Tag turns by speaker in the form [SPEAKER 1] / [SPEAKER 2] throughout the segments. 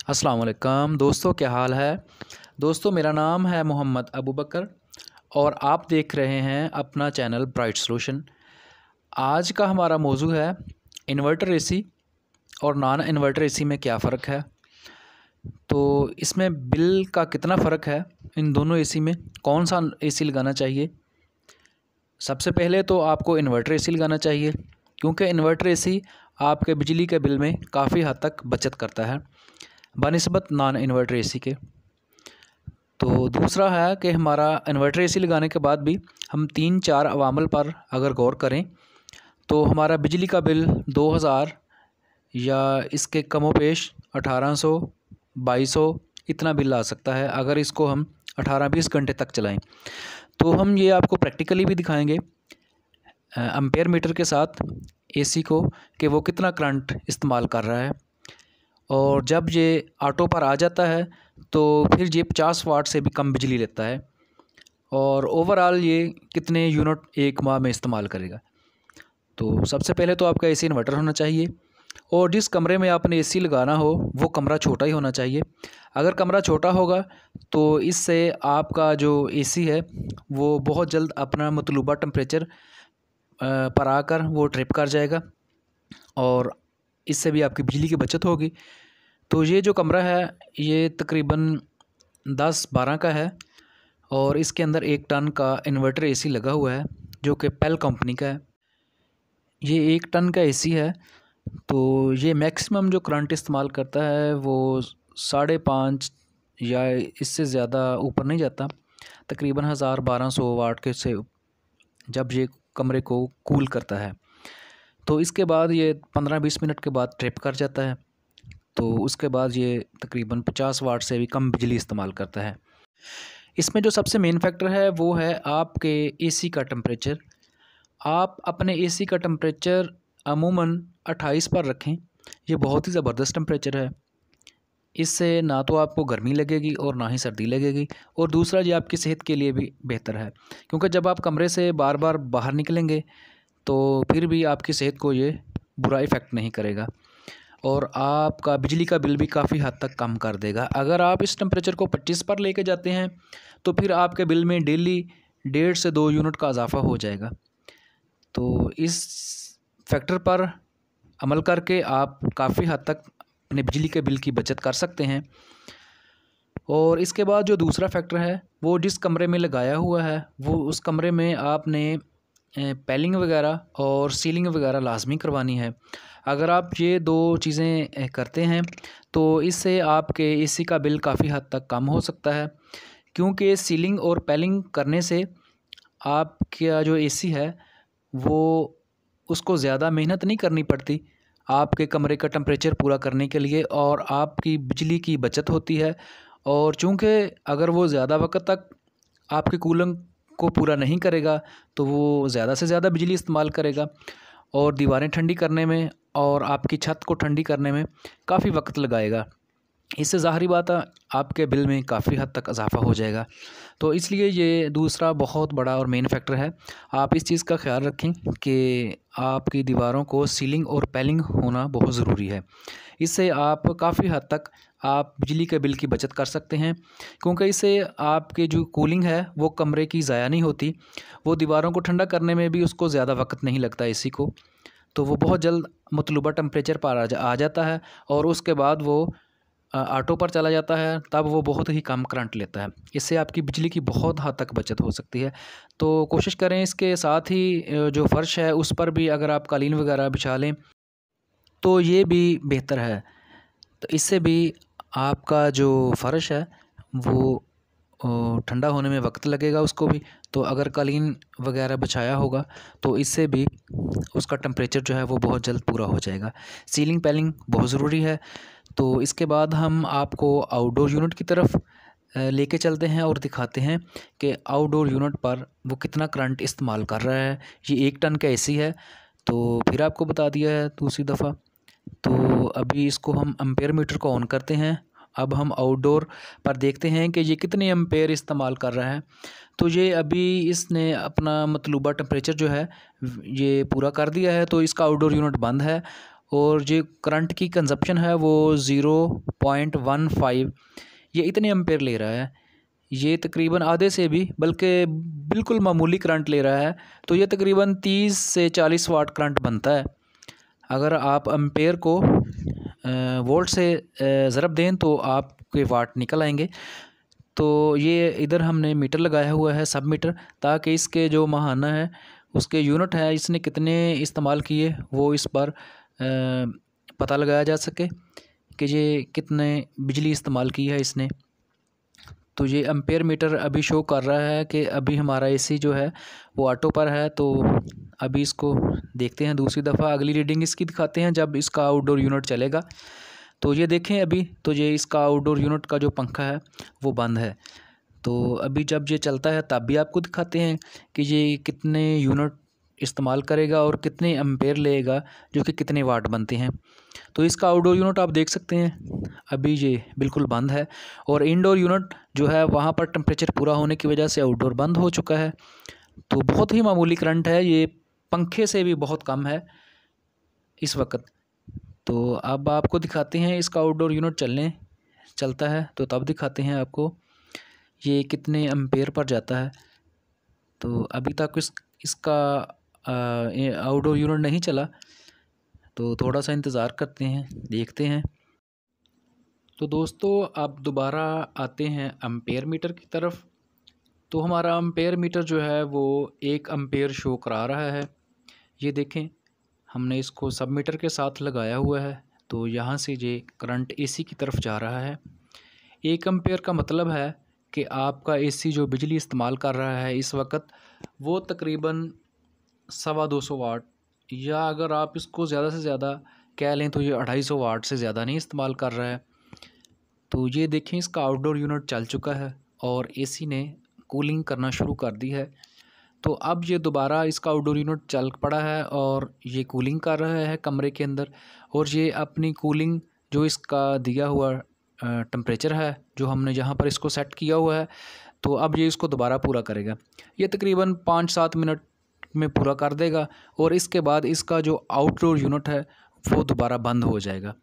[SPEAKER 1] अस्सलाम वालेकुम दोस्तों, क्या हाल है। दोस्तों, मेरा नाम है मोहम्मद अबू बकर और आप देख रहे हैं अपना चैनल ब्राइट सॉल्यूशन। आज का हमारा मौजू है इन्वर्टर एसी और नॉन इन्वर्टर एसी में क्या फ़र्क है। तो इसमें बिल का कितना फ़र्क है, इन दोनों एसी में कौन सा एसी लगाना चाहिए। सबसे पहले तो आपको इन्वर्टर एसी लगाना चाहिए, क्योंकि इन्वर्टर एसी आपके बिजली के बिल में काफ़ी हद तक बचत करता है बनिस्बत नॉन इन्वर्टर एसी के। तो दूसरा है कि हमारा इन्वर्टर एसी लगाने के बाद भी हम 3-4 अवामल पर अगर गौर करें तो हमारा बिजली का बिल 2000 या इसके कमोपेश 1800 2200 इतना बिल आ सकता है अगर इसको हम 18-20 घंटे तक चलाएं। तो हम ये आपको प्रैक्टिकली भी दिखाएंगे एम्पेयर मीटर के साथ एसी को कि वो कितना करंट इस्तेमाल कर रहा है। और जब ये ऑटो पर आ जाता है तो फिर ये 50 वाट से भी कम बिजली लेता है और ओवरऑल ये कितने यूनिट एक माह में इस्तेमाल करेगा। तो सबसे पहले तो आपका एसी इन्वर्टर होना चाहिए और जिस कमरे में आपने एसी लगाना हो वो कमरा छोटा ही होना चाहिए। अगर कमरा छोटा होगा तो इससे आपका जो एसी है वो बहुत जल्द अपना मतलूबा टेम्परेचर पर आकर वो ट्रिप कर जाएगा और इससे भी आपकी बिजली की बचत होगी। तो ये जो कमरा है ये तकरीबन 10-12 का है और इसके अंदर 1 टन का इन्वर्टर एसी लगा हुआ है जो कि पेल कंपनी का है। ये 1 टन का एसी है तो ये मैक्सिमम जो करंट इस्तेमाल करता है वो 5.5 या इससे ज़्यादा ऊपर नहीं जाता, तकरीबन 1000-1200 वाट के से जब ये कमरे को कूल करता है। तो इसके बाद ये 15-20 मिनट के बाद ट्रिप कर जाता है। तो उसके बाद ये तकरीबन 50 वाट से भी कम बिजली इस्तेमाल करता है। इसमें जो सबसे मेन फैक्टर है वो है आपके एसी का टेम्परेचर। आप अपने एसी का टेम्परेचर अमूमन 28 पर रखें। ये बहुत ही ज़बरदस्त टेम्परेचर है। इससे ना तो आपको गर्मी लगेगी और ना ही सर्दी लगेगी और दूसरा ये आपकी सेहत के लिए भी बेहतर है, क्योंकि जब आप कमरे से बार बार बाहर निकलेंगे तो फिर भी आपकी सेहत को ये बुरा इफ़ेक्ट नहीं करेगा और आपका बिजली का बिल भी काफ़ी हद तक कम कर देगा। अगर आप इस टेम्परेचर को 25 पर लेके जाते हैं तो फिर आपके बिल में डेली 1.5 से 2 यूनिट का इजाफ़ा हो जाएगा। तो इस फैक्टर पर अमल करके आप काफ़ी हद तक अपने बिजली के बिल की बचत कर सकते हैं। और इसके बाद जो दूसरा फैक्टर है वो जिस कमरे में लगाया हुआ है वो उस कमरे में आपने पेलिंग वगैरह और सीलिंग वगैरह लाजमी करवानी है। अगर आप ये 2 चीज़ें करते हैं तो इससे आपके एसी का बिल काफ़ी हद तक कम हो सकता है, क्योंकि सीलिंग और पेलिंग करने से आपका जो एसी है वो उसको ज़्यादा मेहनत नहीं करनी पड़ती आपके कमरे का टेम्परेचर पूरा करने के लिए और आपकी बिजली की बचत होती है। और चूँकि अगर वो ज़्यादा वक्त तक आपके कूलिंग को पूरा नहीं करेगा तो वो ज़्यादा से ज़्यादा बिजली इस्तेमाल करेगा और दीवारें ठंडी करने में और आपकी छत को ठंडी करने में काफ़ी वक्त लगाएगा। इससे ज़ाहिरी बात है आपके बिल में काफ़ी हद तक इजाफ़ा हो जाएगा। तो इसलिए ये दूसरा बहुत बड़ा और मेन फैक्टर है। आप इस चीज़ का ख़्याल रखें कि आपकी दीवारों को सीलिंग और पेलिंग होना बहुत ज़रूरी है। इससे आप काफ़ी हद तक आप बिजली के बिल की बचत कर सकते हैं, क्योंकि इससे आपकी जो कूलिंग है वो कमरे की ज़ाया नहीं होती। वो दीवारों को ठंडा करने में भी उसको ज़्यादा वक्त नहीं लगता एसी को, तो वो बहुत जल्द मतलूबा टेम्परेचर पर आ जाता है और उसके बाद वो ऑटो पर चला जाता है, तब वो बहुत ही कम करंट लेता है। इससे आपकी बिजली की बहुत हद तक बचत हो सकती है। तो कोशिश करें इसके साथ ही जो फ़र्श है उस पर भी अगर आप कालीन वगैरह बिछा लें तो ये भी बेहतर है। तो इससे भी आपका जो फ़र्श है वो ठंडा होने में वक्त लगेगा उसको भी। तो अगर कालीन वगैरह बिछाया होगा तो इससे भी उसका टेम्परेचर जो है वो बहुत जल्द पूरा हो जाएगा। सीलिंग पेलिंग बहुत ज़रूरी है। तो इसके बाद हम आपको आउटडोर यूनिट की तरफ लेके चलते हैं और दिखाते हैं कि आउटडोर यूनिट पर वो कितना करंट इस्तेमाल कर रहा है। ये 1 टन का एसी है, तो फिर आपको बता दिया है दूसरी दफ़ा। तो अभी इसको हम एम्पेयर मीटर को ऑन करते हैं। अब हम आउटडोर पर देखते हैं कि ये कितने एम्पेयर इस्तेमाल कर रहा है। तो ये अभी इसने अपना मतलूबा टेम्परेचर जो है ये पूरा कर दिया है, तो इसका आउटडोर यूनिट बंद है और जो करंट की कंजप्शन है वो 0.15 ये इतने एम्पेयर ले रहा है। ये तकरीबन आधे से भी बल्कि बिल्कुल मामूली करंट ले रहा है। तो ये तकरीबन 30 से 40 वाट करंट बनता है। अगर आप एम्पेयर को वोल्ट से ज़रब दें तो आपके वाट निकल आएंगे। तो ये इधर हमने मीटर लगाया हुआ है, सब मीटर, ताकि इसके जो माहाना है उसके यूनिट है इसने कितने इस्तेमाल किए वो इस पर पता लगाया जा सके कि ये कितने बिजली इस्तेमाल की है इसने। तो ये एम्पेयर मीटर अभी शो कर रहा है कि अभी हमारा एसी जो है वो ऑटो पर है। तो अभी इसको देखते हैं दूसरी दफ़ा, अगली रीडिंग इसकी दिखाते हैं जब इसका आउटडोर यूनिट चलेगा। तो ये देखें अभी तो ये इसका आउटडोर यूनिट का जो पंखा है वो बंद है। तो अभी जब ये चलता है तब भी आपको दिखाते हैं कि ये कितने यूनिट इस्तेमाल करेगा और कितने एम्पेयर लेगा, जो कि कितने वाट बनते हैं। तो इसका आउटडोर यूनिट आप देख सकते हैं अभी ये बिल्कुल बंद है, और इंडोर यूनिट जो है वहाँ पर टेम्परेचर पूरा होने की वजह से आउटडोर बंद हो चुका है। तो बहुत ही मामूली करंट है, ये पंखे से भी बहुत कम है इस वक्त। तो अब आपको दिखाते हैं इसका आउटडोर यूनिट चलता है तो तब दिखाते हैं आपको ये कितने एम्पेयर पर जाता है। तो अभी तक इसका आउटडोर यूनिट नहीं चला, तो थोड़ा सा इंतज़ार करते हैं, देखते हैं। तो दोस्तों अब दोबारा आते हैं एम्पेयर मीटर की तरफ। तो हमारा एम्पेयर मीटर जो है वो 1 एम्पेयर शो करा रहा है। ये देखें हमने इसको सब मीटर के साथ लगाया हुआ है। तो यहाँ से ये करंट एसी की तरफ जा रहा है। 1 एम्पेयर का मतलब है कि आपका एसी जो बिजली इस्तेमाल कर रहा है इस वक्त वो तकरीबन 250 वाट, या अगर आप इसको ज़्यादा से ज़्यादा कह लें तो ये 250 वाट से ज़्यादा नहीं इस्तेमाल कर रहा है। तो ये देखें इसका आउटडोर यूनिट चल चुका है और एसी ने कूलिंग करना शुरू कर दी है। तो अब ये दोबारा इसका आउटडोर यूनिट चल पड़ा है और ये कूलिंग कर रहा है कमरे के अंदर, और ये अपनी कूलिंग जो इसका दिया हुआ टेम्परेचर है जो हमने जहाँ पर इसको सेट किया हुआ है, तो अब ये इसको दोबारा पूरा करेगा। ये तकरीबन 5-7 मिनट में पूरा कर देगा और इसके बाद इसका जो आउटडोर यूनिट है वो दोबारा बंद हो जाएगा।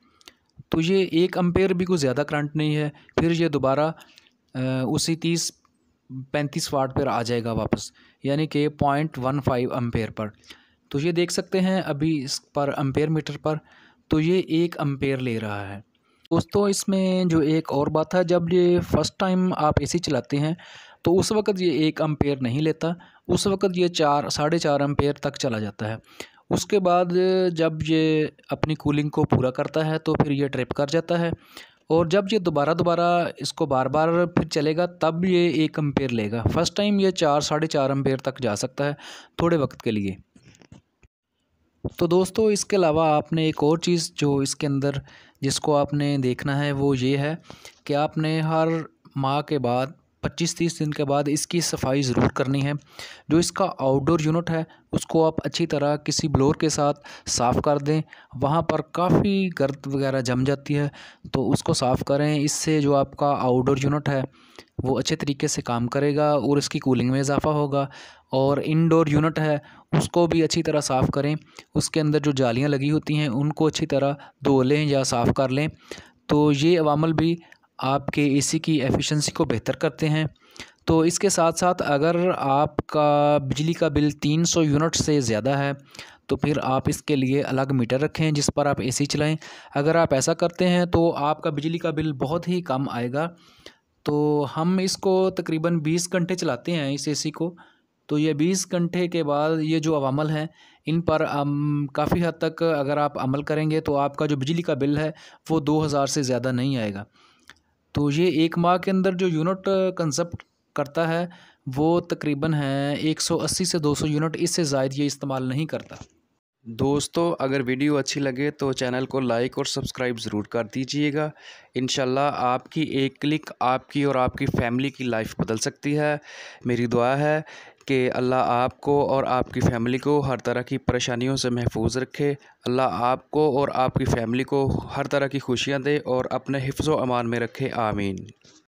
[SPEAKER 1] तो ये 1 एम्पेयर भी कोई ज़्यादा करंट नहीं है, फिर ये दोबारा उसी 30-35 वाट पर आ जाएगा वापस, यानी कि 0.15 एम्पेयर पर। तो ये देख सकते हैं अभी इस पर एम्पेयर मीटर पर तो ये 1 एम्पेयर ले रहा है। दोस्तों इसमें जो एक और बात है, जब ये फ़र्स्ट टाइम आप एसी चलाते हैं तो उस वक़्त ये 1 एम्पेयर नहीं लेता, उस वक़्त ये 4-4.5 एम्पेयर तक चला जाता है। उसके बाद जब ये अपनी कूलिंग को पूरा करता है तो फिर ये ट्रिप कर जाता है, और जब ये दोबारा इसको बार बार फिर चलेगा तब ये 1 एम्पेयर लेगा। फ़र्स्ट टाइम ये 4-4.5 एम्पेयर तक जा सकता है थोड़े वक्त के लिए। तो दोस्तों इसके अलावा आपने एक और चीज़ जो इसके अंदर जिसको आपने देखना है वो ये है कि आपने हर माह के बाद 25-30 दिन के बाद इसकी सफाई ज़रूर करनी है। जो इसका आउटडोर यूनिट है उसको आप अच्छी तरह किसी ब्लोअर के साथ साफ़ कर दें। वहाँ पर काफ़ी गर्द वगैरह जम जाती है तो उसको साफ़ करें। इससे जो आपका आउटडोर यूनिट है वो अच्छे तरीके से काम करेगा और इसकी कूलिंग में इजाफ़ा होगा। और इनडोर यूनिट है उसको भी अच्छी तरह साफ़ करें, उसके अंदर जो जालियाँ लगी होती हैं उनको अच्छी तरह धो लें या साफ़ कर लें। तो ये अवामल भी आपके एसी की एफिशिएंसी को बेहतर करते हैं। तो इसके साथ साथ अगर आपका बिजली का बिल 300 यूनिट से ज़्यादा है तो फिर आप इसके लिए अलग मीटर रखें जिस पर आप एसी चलाएं। अगर आप ऐसा करते हैं तो आपका बिजली का बिल बहुत ही कम आएगा। तो हम इसको तकरीबन 20 घंटे चलाते हैं इस एसी को। तो ये 20 घंटे के बाद ये जो अवामल हैं इन पर काफ़ी हद तक अगर आप अमल करेंगे तो आपका जो बिजली का बिल है वो 2000 से ज़्यादा नहीं आएगा। तो ये 1 माह के अंदर जो यूनिट कंजप्ट करता है वो तकरीबन है 180 से 200 यूनिट, इससे ज़ायद ये इस्तेमाल नहीं करता। दोस्तों अगर वीडियो अच्छी लगे तो चैनल को लाइक और सब्सक्राइब ज़रूर कर दीजिएगा। इंशाल्लाह आपकी एक क्लिक आपकी और आपकी फ़ैमिली की लाइफ बदल सकती है। मेरी दुआ है कि अल्लाह आपको और आपकी फ़ैमिली को हर तरह की परेशानियों से महफूज रखे। अल्लाह आपको और आपकी फ़ैमिली को हर तरह की खुशियाँ दे और अपने हिफ्ज़ व अमान में रखे। आमीन।